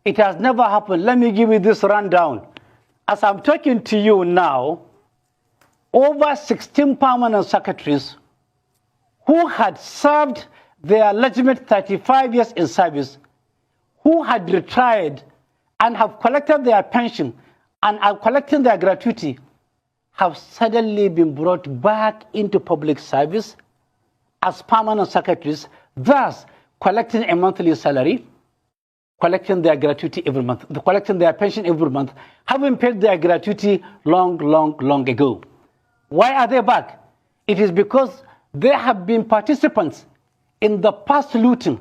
It has never happened. Let me give you this rundown. As I'm talking to you now, over 16 permanent secretaries who had served their legitimate 35 years in service, who had retired and have collected their pension and are collecting their gratuity, have suddenly been brought back into public service as permanent secretaries, thus collecting a monthly salary, collecting their gratuity every month, collecting their pension every month, having paid their gratuity long ago. Why are they back? It is because they have been participants in the past looting,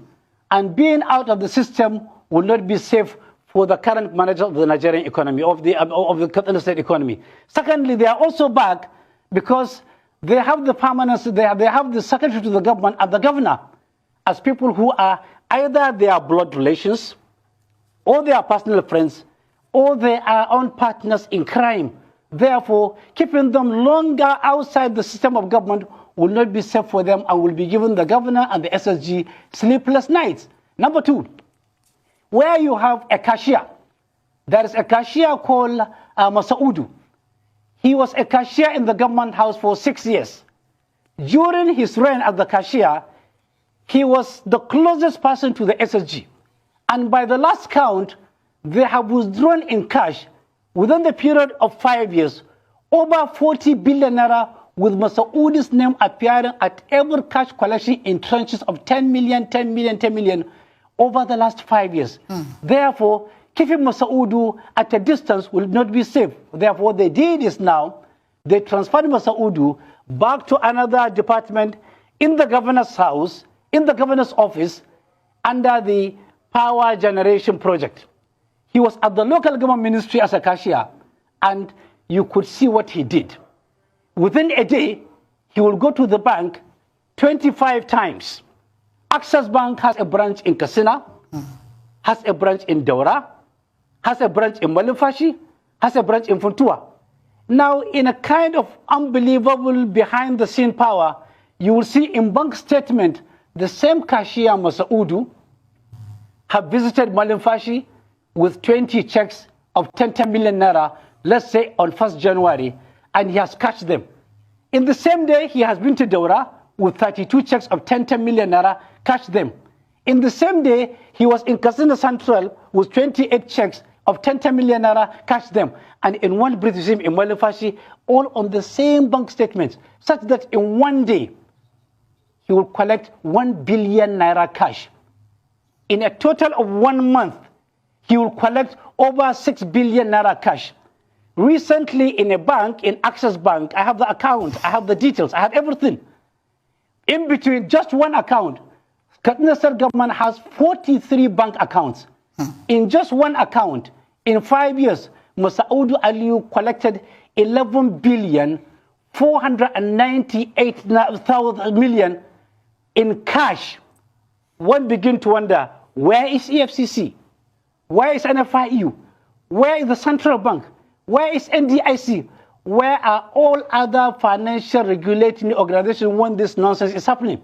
and being out of the system will not be safe for the current manager of the Nigerian economy, of the Katsina State economy. Secondly, they are also back because they have the permanence, they have the secretary to the government and the governor as people who are either their blood relations, or they are personal friends, or they are own partners in crime. Therefore, keeping them longer outside the system of government will not be safe for them and will be giving the governor and the SSG sleepless nights. Number two, where you have a cashier, there is a cashier called Masaudu. He was a cashier in the government house for 6 years. During his reign as the cashier, he was the closest person to the SSG. And by the last count, they have withdrawn in cash within the period of 5 years over 40 billion naira, with Masaudi's name appearing at every cash collection in tranches of 10 million over the last 5 years. Therefore, keeping Masaudu at a distance will not be safe. Therefore, what they did is now they transferred Masaudu back to another department in the governor's house, in the governor's office, under the power generation project. He was at the local government ministry as a cashier, and you could see what he did. Within a day, he will go to the bank 25 times. Access Bank has a branch in Katsina, has a branch in Daura, has a branch in Malumfashi, has a branch in Funtua. Now, in a kind of unbelievable behind-the-scene power, you will see in bank statement the same cashier, Masaudu, have visited Malumfashi with 20 checks of 10 million naira, let's say on 1st January, and he has cashed them. In the same day, he has been to Daura with 32 checks of 10 million naira, cashed them. In the same day, he was in Katsina Central with 28 checks of 10 million naira, cashed them. And in one breath, you see him in Malumfashi, all on the same bank statements, such that in one day, he will collect 1 billion naira cash. In a total of 1 month, he will collect over 6 billion naira cash. Recently, in a bank, in Access Bank, I have the account, I have the details, I have everything. In between just one account, Katsina State government has 43 bank accounts. In just one account, in 5 years, Masaudu Aliyu collected 11 billion 498 million in cash. One begin to wonder, where is EFCC? Where is NFIU? Where is the central bank? Where is NDIC? Where are all other financial regulating organizations when this nonsense is happening?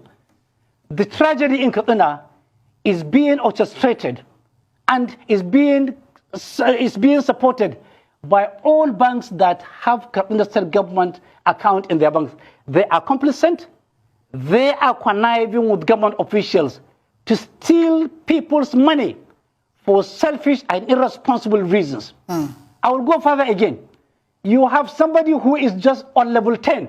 The tragedy in Katsina is being orchestrated and is being supported by all banks that have Katsina State government account in their banks. They are complicit. They are conniving with government officials to steal people's money for selfish and irresponsible reasons. I will go further again. You have somebody who is just on level 10.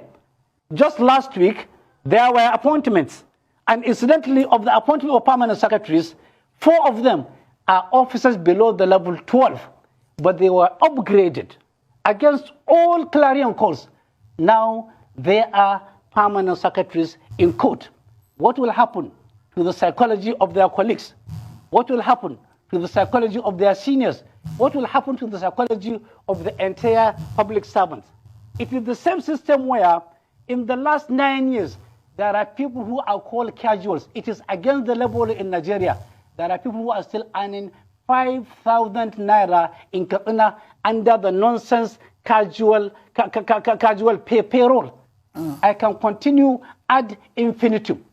Just last week, there were appointments. And incidentally, of the appointment of permanent secretaries, 4 of them are officers below the level 12. But they were upgraded against all clarion calls. Now they are permanent secretaries in court. What will happen to the psychology of their colleagues? What will happen to the psychology of their seniors? What will happen to the psychology of the entire public servants? It is the same system where in the last 9 years, there are people who are called casuals. It is against the level in Nigeria. There are people who are still earning 5,000 naira in Katsina under the nonsense casual payroll. I can continue ad infinitum.